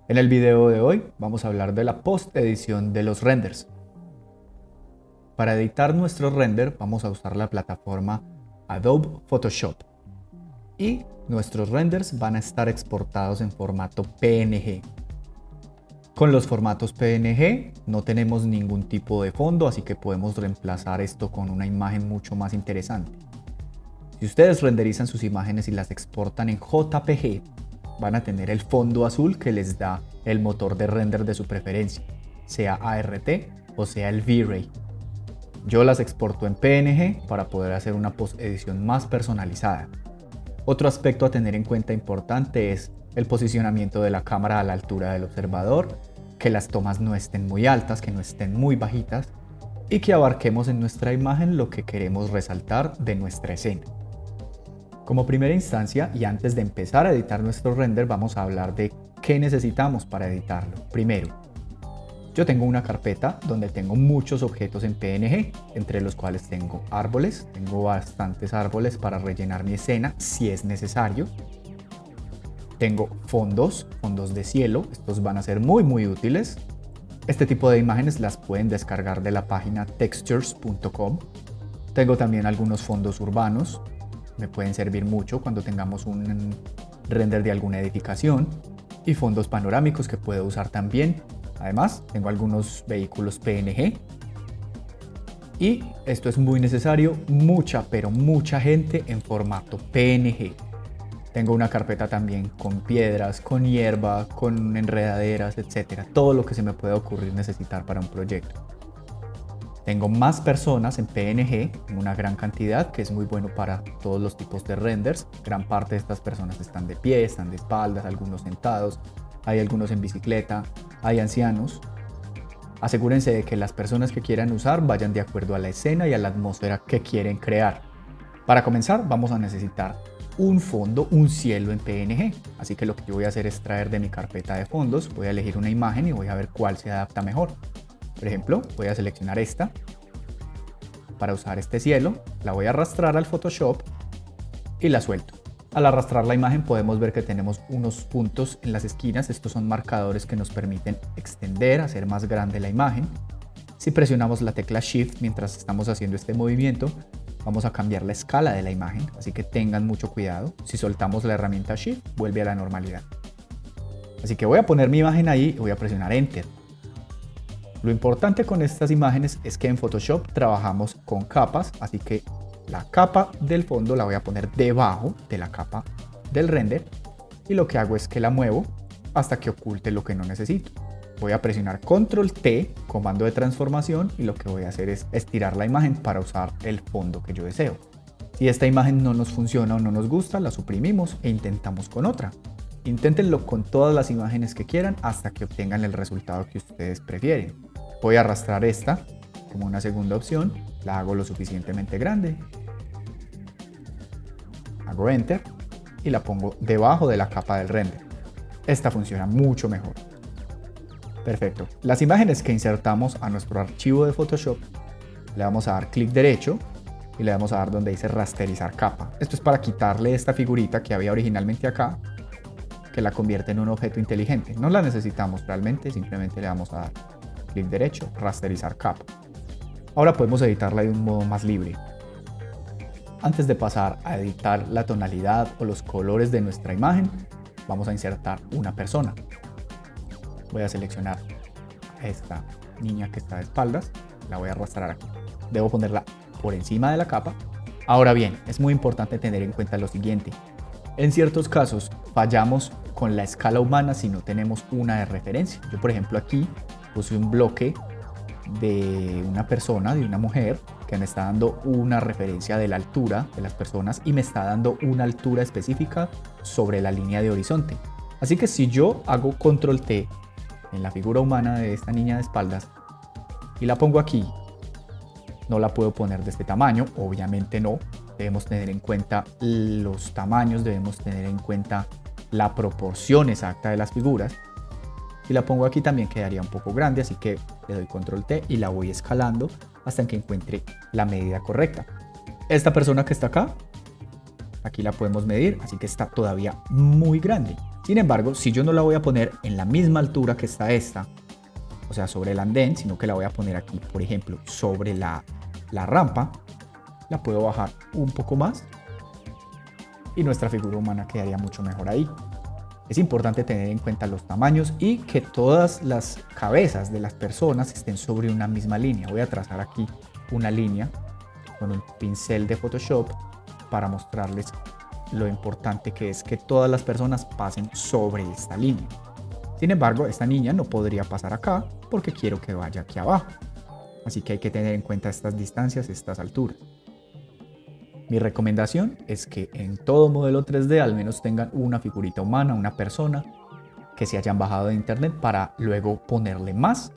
En el video de hoy vamos a hablar de la post-edición de los renders. Para editar nuestro render vamos a usar la plataforma Adobe Photoshop y nuestros renders van a estar exportados en formato PNG. Con los formatos PNG no tenemos ningún tipo de fondo, así que podemos reemplazar esto con una imagen mucho más interesante. Si ustedes renderizan sus imágenes y las exportan en JPG, van a tener el fondo azul que les da el motor de render de su preferencia, sea ART o sea el V-Ray. Yo las exporto en PNG para poder hacer una post-edición más personalizada. Otro aspecto a tener en cuenta importante es el posicionamiento de la cámara a la altura del observador, que las tomas no estén muy altas, que no estén muy bajitas y que abarquemos en nuestra imagen lo que queremos resaltar de nuestra escena. Como primera instancia y antes de empezar a editar nuestro render vamos a hablar de qué necesitamos para editarlo. Primero, yo tengo una carpeta donde tengo muchos objetos en PNG, entre los cuales tengo árboles, tengo bastantes árboles para rellenar mi escena si es necesario. Tengo fondos de cielo, estos van a ser muy útiles. Este tipo de imágenes las pueden descargar de la página textures.com. Tengo también algunos fondos urbanos, me pueden servir mucho cuando tengamos un render de alguna edificación, y fondos panorámicos que puedo usar también. Además, tengo algunos vehículos PNG y esto es muy necesario, mucha gente en formato PNG. Tengo una carpeta también con piedras, con hierba, con enredaderas, etcétera. Todo lo que se me pueda ocurrir necesitar para un proyecto. Tengo más personas en PNG, en una gran cantidad, que es muy bueno para todos los tipos de renders. Gran parte de estas personas están de pie, están de espaldas, algunos sentados, hay algunos en bicicleta, hay ancianos. Asegúrense de que las personas que quieran usar vayan de acuerdo a la escena y a la atmósfera que quieren crear. Para comenzar vamos a necesitar un fondo, un cielo en PNG. Así que lo que yo voy a hacer es traer de mi carpeta de fondos, voy a elegir una imagen y voy a ver cuál se adapta mejor. Por ejemplo, voy a seleccionar esta. Para usar este cielo, la voy a arrastrar al Photoshop y la suelto. Al arrastrar la imagen podemos ver que tenemos unos puntos en las esquinas. Estos son marcadores que nos permiten extender, hacer más grande la imagen. Si presionamos la tecla Shift mientras estamos haciendo este movimiento, vamos a cambiar la escala de la imagen, así que tengan mucho cuidado. Si soltamos la herramienta Shift, vuelve a la normalidad. Así que voy a poner mi imagen ahí y voy a presionar Enter. Lo importante con estas imágenes es que en Photoshop trabajamos con capas, así que la capa del fondo la voy a poner debajo de la capa del render y lo que hago es que la muevo hasta que oculte lo que no necesito. Voy a presionar Control T, comando de transformación, y lo que voy a hacer es estirar la imagen para usar el fondo que yo deseo. Si esta imagen no nos funciona o no nos gusta, la suprimimos e intentamos con otra. Inténtenlo con todas las imágenes que quieran hasta que obtengan el resultado que ustedes prefieren. Voy a arrastrar esta como una segunda opción, la hago lo suficientemente grande, hago Enter y la pongo debajo de la capa del render. Esta funciona mucho mejor. Perfecto. Las imágenes que insertamos a nuestro archivo de Photoshop, le vamos a dar clic derecho y le vamos a dar donde dice rasterizar capa. Esto es para quitarle esta figurita que había originalmente acá, que la convierte en un objeto inteligente. No la necesitamos realmente, simplemente le vamos a dar clic derecho, rasterizar capa. Ahora podemos editarla de un modo más libre. Antes de pasar a editar la tonalidad o los colores de nuestra imagen, vamos a insertar una persona. Voy a seleccionar a esta niña que está de espaldas, la voy a arrastrar aquí. Debo ponerla por encima de la capa. Ahora bien, es muy importante tener en cuenta lo siguiente. En ciertos casos fallamos con la escala humana si no tenemos una de referencia. Yo, por ejemplo, aquí puse un bloque de una persona, de una mujer, que me está dando una referencia de la altura de las personas y me está dando una altura específica sobre la línea de horizonte. Así que si yo hago Control T en la figura humana de esta niña de espaldas y la pongo aquí, no la puedo poner de este tamaño, obviamente no. Debemos tener en cuenta los tamaños, debemos tener en cuenta la proporción exacta de las figuras. Si la pongo aquí también quedaría un poco grande, así que le doy Control T y la voy escalando hasta que encuentre la medida correcta. Esta persona que está acá Aquí la podemos medir, así que está todavía muy grande. Sin embargo, si yo no la voy a poner en la misma altura que está esta, o sea, sobre el andén, sino que la voy a poner aquí, por ejemplo, sobre la rampa, la puedo bajar un poco más y nuestra figura humana quedaría mucho mejor ahí. Es importante tener en cuenta los tamaños y que todas las cabezas de las personas estén sobre una misma línea. Voy a trazar aquí una línea con un pincel de Photoshop para mostrarles lo importante que es que todas las personas pasen sobre esta línea. Sin embargo, esta niña no podría pasar acá porque quiero que vaya aquí abajo. Así que hay que tener en cuenta estas distancias, estas alturas. Mi recomendación es que en todo modelo 3D al menos tengan una figurita humana, una persona que se hayan bajado de internet para luego ponerle más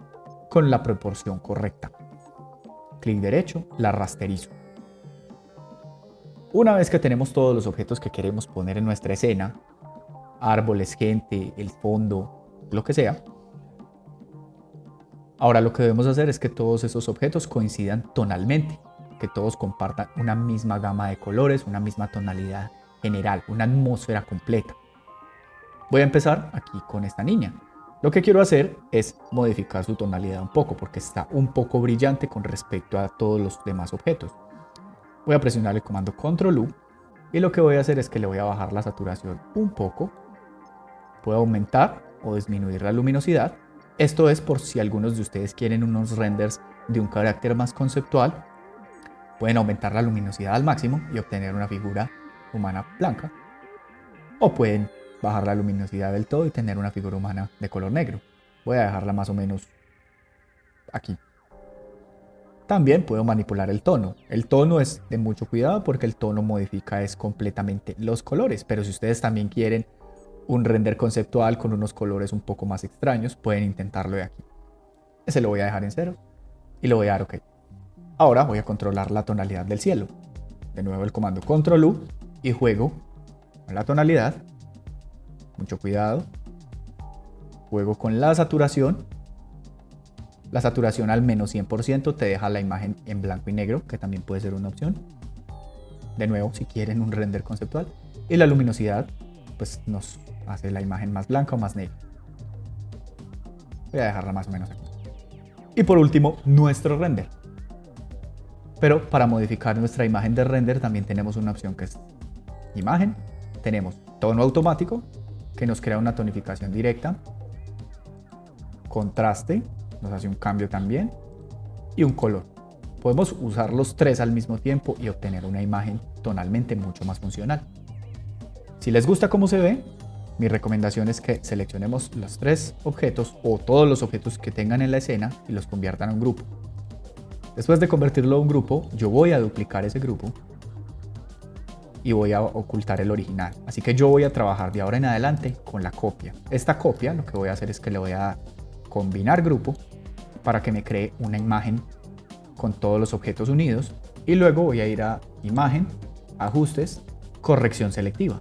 con la proporción correcta. Clic derecho, la rasterizo. Una vez que tenemos todos los objetos que queremos poner en nuestra escena, árboles, gente, el fondo, lo que sea, ahora lo que debemos hacer es que todos esos objetos coincidan tonalmente, que todos compartan una misma gama de colores, una misma tonalidad general, una atmósfera completa. Voy a empezar aquí con esta niña. Lo que quiero hacer es modificar su tonalidad un poco porque está un poco brillante con respecto a todos los demás objetos. Voy a presionar el comando Ctrl U y lo que voy a hacer es que le voy a bajar la saturación un poco. Puedo aumentar o disminuir la luminosidad. Esto es por si algunos de ustedes quieren unos renders de un carácter más conceptual. Pueden aumentar la luminosidad al máximo y obtener una figura humana blanca. O pueden bajar la luminosidad del todo y tener una figura humana de color negro. Voy a dejarla más o menos aquí. También puedo manipular el tono. El tono es de mucho cuidado porque el tono modifica completamente los colores. Pero si ustedes también quieren un render conceptual con unos colores un poco más extraños, pueden intentarlo de aquí. Ese lo voy a dejar en 0 y lo voy a dar OK. Ahora voy a controlar la tonalidad del cielo. De nuevo el comando Ctrl U y juego con la tonalidad. Mucho cuidado. Juego con la saturación. La saturación al menos 100% te deja la imagen en blanco y negro, que también puede ser una opción. De nuevo, si quieren un render conceptual. Y la luminosidad, pues nos hace la imagen más blanca o más negra. Voy a dejarla más o menos aquí. Y por último, nuestro render. Pero para modificar nuestra imagen de render también tenemos una opción que es imagen. Tenemos tono automático, que nos crea una tonificación directa. Contraste, nos hace un cambio también. Y un color. Podemos usar los tres al mismo tiempo y obtener una imagen tonalmente mucho más funcional. Si les gusta cómo se ve, mi recomendación es que seleccionemos los tres objetos o todos los objetos que tengan en la escena y los conviertan a un grupo. Después de convertirlo a un grupo, yo voy a duplicar ese grupo y voy a ocultar el original. Así que yo voy a trabajar de ahora en adelante con la copia. Esta copia lo que voy a hacer es que le voy a combinar grupo para que me cree una imagen con todos los objetos unidos y luego voy a ir a imagen, ajustes, corrección selectiva.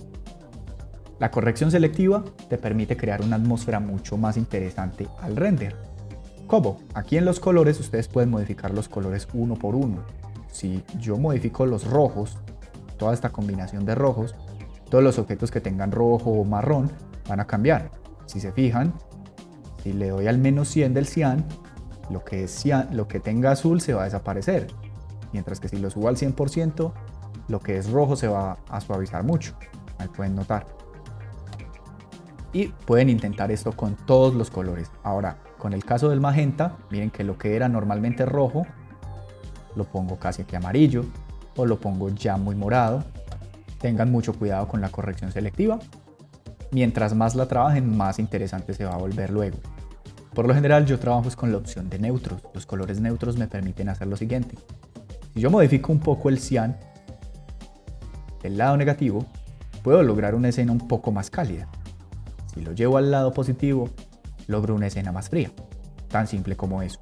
La corrección selectiva te permite crear una atmósfera mucho más interesante al render. ¿Cómo? Aquí en los colores ustedes pueden modificar los colores uno por uno. Si yo modifico los rojos, toda esta combinación de rojos, todos los objetos que tengan rojo o marrón van a cambiar. Si se fijan, si le doy al menos 100 del cian, lo que tenga azul se va a desaparecer. Mientras que si lo subo al 100%, lo que es rojo se va a suavizar mucho. Ahí pueden notar. Y pueden intentar esto con todos los colores. Ahora, con el caso del magenta, miren que lo que era normalmente rojo, lo pongo casi aquí amarillo o lo pongo ya muy morado. Tengan mucho cuidado con la corrección selectiva. Mientras más la trabajen, más interesante se va a volver luego. Por lo general yo trabajo con la opción de neutros. Los colores neutros me permiten hacer lo siguiente. Si yo modifico un poco el cian del lado negativo, puedo lograr una escena un poco más cálida. Si lo llevo al lado positivo, logro una escena más fría. Tan simple como eso.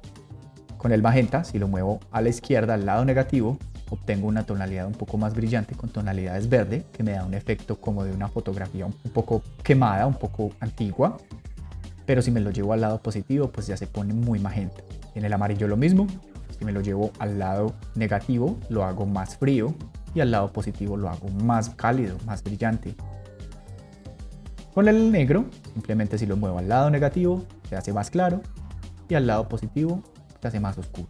Con el magenta, si lo muevo a la izquierda, al lado negativo, obtengo una tonalidad un poco más brillante con tonalidades verde, que me da un efecto como de una fotografía un poco quemada, un poco antigua. Pero si me lo llevo al lado positivo, pues ya se pone muy magenta. En el amarillo lo mismo. Si me lo llevo al lado negativo, lo hago más frío. y al lado positivo lo hago más cálido, más brillante. Con el negro, simplemente si lo muevo al lado negativo, se hace más claro y al lado positivo se hace más oscuro.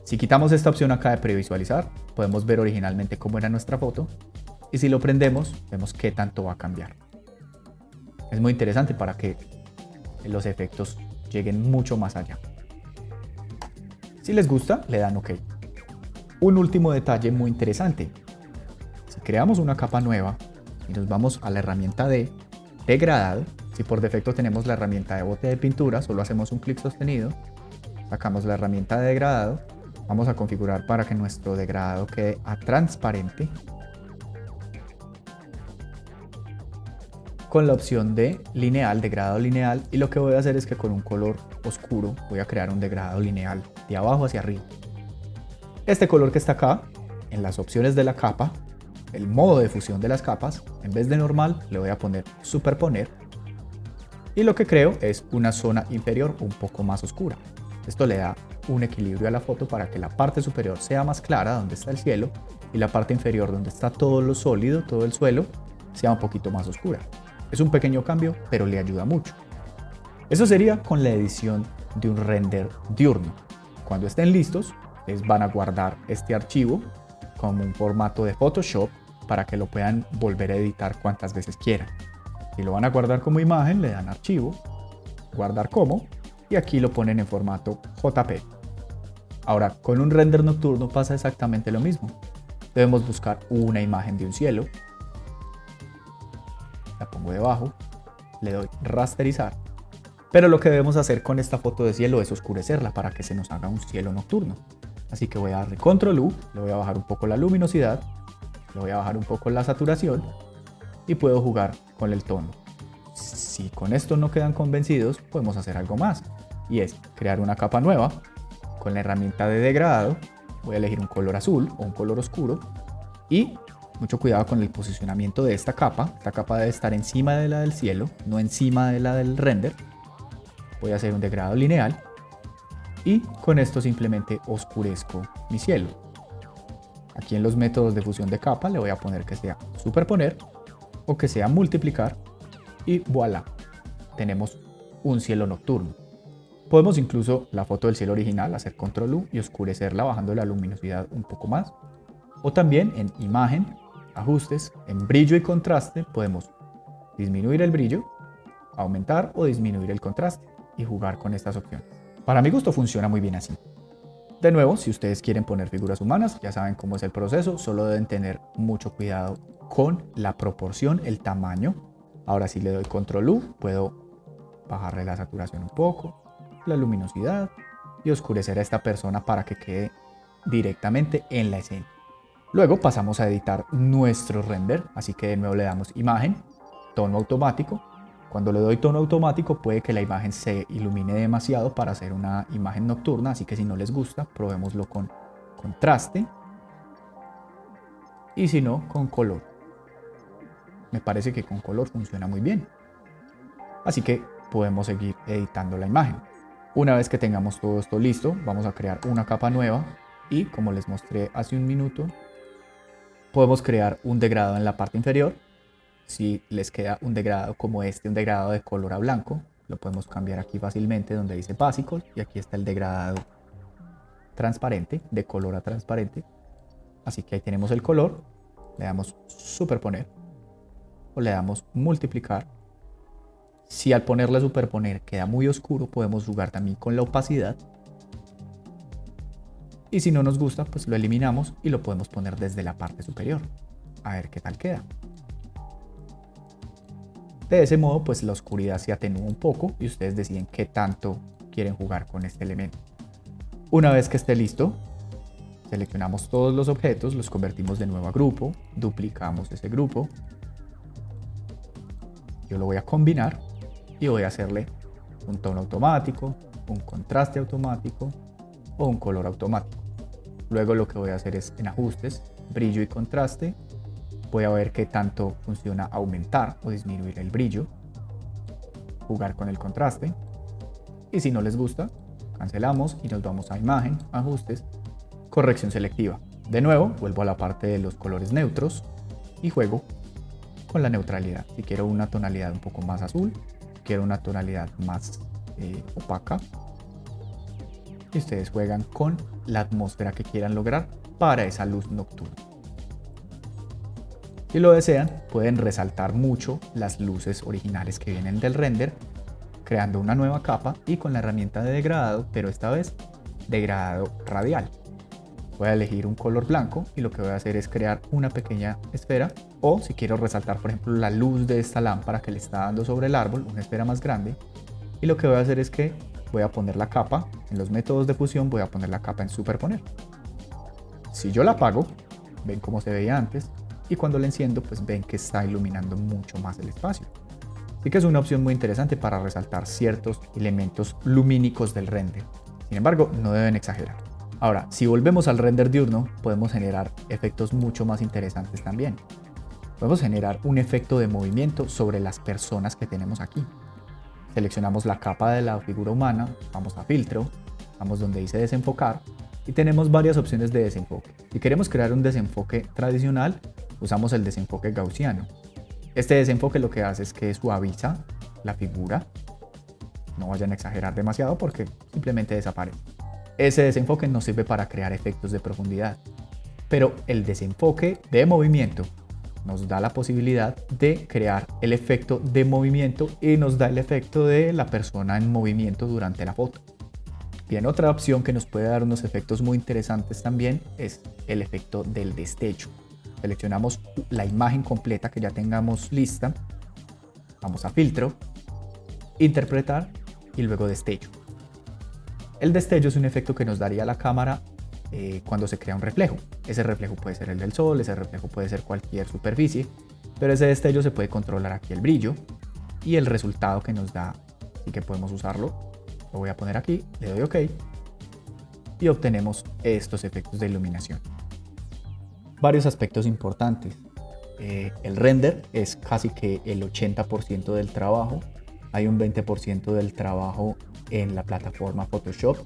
Si quitamos esta opción acá de previsualizar, podemos ver originalmente cómo era nuestra foto y si lo prendemos, vemos qué tanto va a cambiar. Es muy interesante para que los efectos lleguen mucho más allá. Si les gusta, le dan OK. Un último detalle muy interesante. Si creamos una capa nueva y nos vamos a la herramienta de degradado, si por defecto tenemos la herramienta de bote de pintura, solo hacemos un clic sostenido, sacamos la herramienta de degradado, vamos a configurar para que nuestro degradado quede a transparente con la opción de lineal, degradado lineal, y lo que voy a hacer es que con un color oscuro voy a crear un degradado lineal de abajo hacia arriba. Este color que está acá, en las opciones de la capa, el modo de fusión de las capas, en vez de normal le voy a poner superponer y lo que creo es una zona inferior un poco más oscura. Esto le da un equilibrio a la foto para que la parte superior sea más clara donde está el cielo y la parte inferior donde está todo lo sólido, todo el suelo, sea un poquito más oscura. Es un pequeño cambio, pero le ayuda mucho. Eso sería con la edición de un render diurno. Cuando estén listos, ustedes van a guardar este archivo como un formato de Photoshop para que lo puedan volver a editar cuantas veces quieran. Si lo van a guardar como imagen, le dan archivo, guardar como, y aquí lo ponen en formato JPEG. Ahora, con un render nocturno pasa exactamente lo mismo. Debemos buscar una imagen de un cielo, la pongo debajo, le doy rasterizar, pero lo que debemos hacer con esta foto de cielo es oscurecerla para que se nos haga un cielo nocturno. Así que voy a darle Control U, le voy a bajar un poco la luminosidad, le voy a bajar un poco la saturación y puedo jugar con el tono. Si con esto no quedan convencidos, podemos hacer algo más y es crear una capa nueva con la herramienta de degradado. Voy a elegir un color azul o un color oscuro y mucho cuidado con el posicionamiento de esta capa. Esta capa debe estar encima de la del cielo, no encima de la del render. Voy a hacer un degradado lineal y con esto simplemente oscurezco mi cielo. Aquí en los métodos de fusión de capa le voy a poner que sea superponer o que sea multiplicar y voilà, tenemos un cielo nocturno. Podemos incluso la foto del cielo original hacer Control U y oscurecerla bajando la luminosidad un poco más. O también en imagen, ajustes, en brillo y contraste podemos disminuir el brillo, aumentar o disminuir el contraste y jugar con estas opciones. Para mi gusto funciona muy bien así. De nuevo, si ustedes quieren poner figuras humanas, ya saben cómo es el proceso, solo deben tener mucho cuidado con la proporción, el tamaño. Ahora si le doy Control U, puedo bajarle la saturación un poco, la luminosidad y oscurecer a esta persona para que quede directamente en la escena. Luego pasamos a editar nuestro render, así que de nuevo le damos imagen, tono automático. Cuando le doy tono automático puede que la imagen se ilumine demasiado para hacer una imagen nocturna, así que si no les gusta, probémoslo con contraste y si no, con color. Me parece que con color funciona muy bien. Así que podemos seguir editando la imagen. Una vez que tengamos todo esto listo, vamos a crear una capa nueva y como les mostré hace un minuto, podemos crear un degradado en la parte inferior. Si les queda un degradado como este, un degradado de color a blanco, lo podemos cambiar aquí fácilmente donde dice Basic y aquí está el degradado transparente, de color a transparente. Así que ahí tenemos el color, le damos superponer o le damos multiplicar. Si al ponerle superponer queda muy oscuro, podemos jugar también con la opacidad. Y si no nos gusta, pues lo eliminamos y lo podemos poner desde la parte superior. A ver qué tal queda. De ese modo, pues la oscuridad se atenúa un poco y ustedes deciden qué tanto quieren jugar con este elemento. Una vez que esté listo, seleccionamos todos los objetos, los convertimos de nuevo a grupo, duplicamos ese grupo. Yo lo voy a combinar y voy a hacerle un tono automático, un contraste automático o un color automático. Luego lo que voy a hacer es en ajustes, brillo y contraste. Voy a ver qué tanto funciona aumentar o disminuir el brillo, jugar con el contraste y si no les gusta, cancelamos y nos vamos a imagen, ajustes, corrección selectiva. De nuevo, vuelvo a la parte de los colores neutros y juego con la neutralidad. Si quiero una tonalidad un poco más azul, quiero una tonalidad más opaca. Y ustedes juegan con la atmósfera que quieran lograr para esa luz nocturna. Si lo desean, pueden resaltar mucho las luces originales que vienen del render, creando una nueva capa y con la herramienta de degradado, pero esta vez degradado radial. Voy a elegir un color blanco y lo que voy a hacer es crear una pequeña esfera, o si quiero resaltar por ejemplo la luz de esta lámpara que le está dando sobre el árbol, una esfera más grande, y lo que voy a hacer es que voy a poner la capa, en los métodos de fusión voy a poner la capa en superponer. Si yo la apago, ven cómo se veía antes, y cuando la enciendo pues ven que está iluminando mucho más el espacio. Así que es una opción muy interesante para resaltar ciertos elementos lumínicos del render. Sin embargo, no deben exagerar. Ahora, si volvemos al render diurno, podemos generar efectos mucho más interesantes también. Podemos generar un efecto de movimiento sobre las personas que tenemos aquí. Seleccionamos la capa de la figura humana, vamos a filtro, vamos donde dice desenfocar y tenemos varias opciones de desenfoque. Si queremos crear un desenfoque tradicional, usamos el desenfoque gaussiano. Este desenfoque lo que hace es que suaviza la figura. No vayan a exagerar demasiado porque simplemente desaparece. Ese desenfoque nos sirve para crear efectos de profundidad. Pero el desenfoque de movimiento nos da la posibilidad de crear el efecto de movimiento y nos da el efecto de la persona en movimiento durante la foto. Bien, otra opción que nos puede dar unos efectos muy interesantes también es el efecto del destello. Seleccionamos la imagen completa que ya tengamos lista, vamos a filtro, interpretar y luego destello. El destello es un efecto que nos daría la cámara cuando se crea un reflejo. Ese reflejo puede ser el del sol, ese reflejo puede ser cualquier superficie, pero ese destello se puede controlar aquí el brillo y el resultado que nos da, así que podemos usarlo. Lo voy a poner aquí, le doy OK y obtenemos estos efectos de iluminación. Varios aspectos importantes. El render es casi que el 80% del trabajo. Hay un 20% del trabajo en la plataforma Photoshop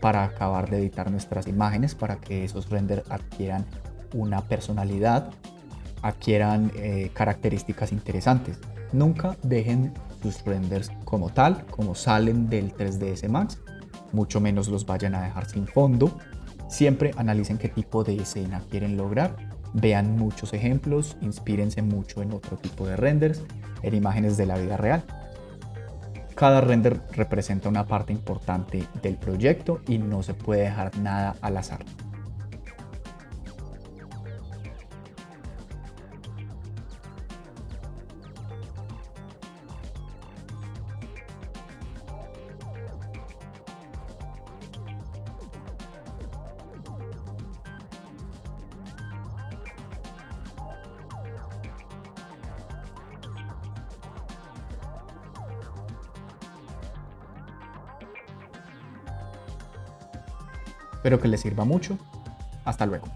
para acabar de editar nuestras imágenes, para que esos renders adquieran una personalidad, adquieran características interesantes. Nunca dejen sus renders como tal, como salen del 3ds Max, mucho menos los vayan a dejar sin fondo. Siempre analicen qué tipo de escena quieren lograr, vean muchos ejemplos, inspírense mucho en otro tipo de renders, en imágenes de la vida real. Cada render representa una parte importante del proyecto y no se puede dejar nada al azar. Espero que les sirva mucho. Hasta luego.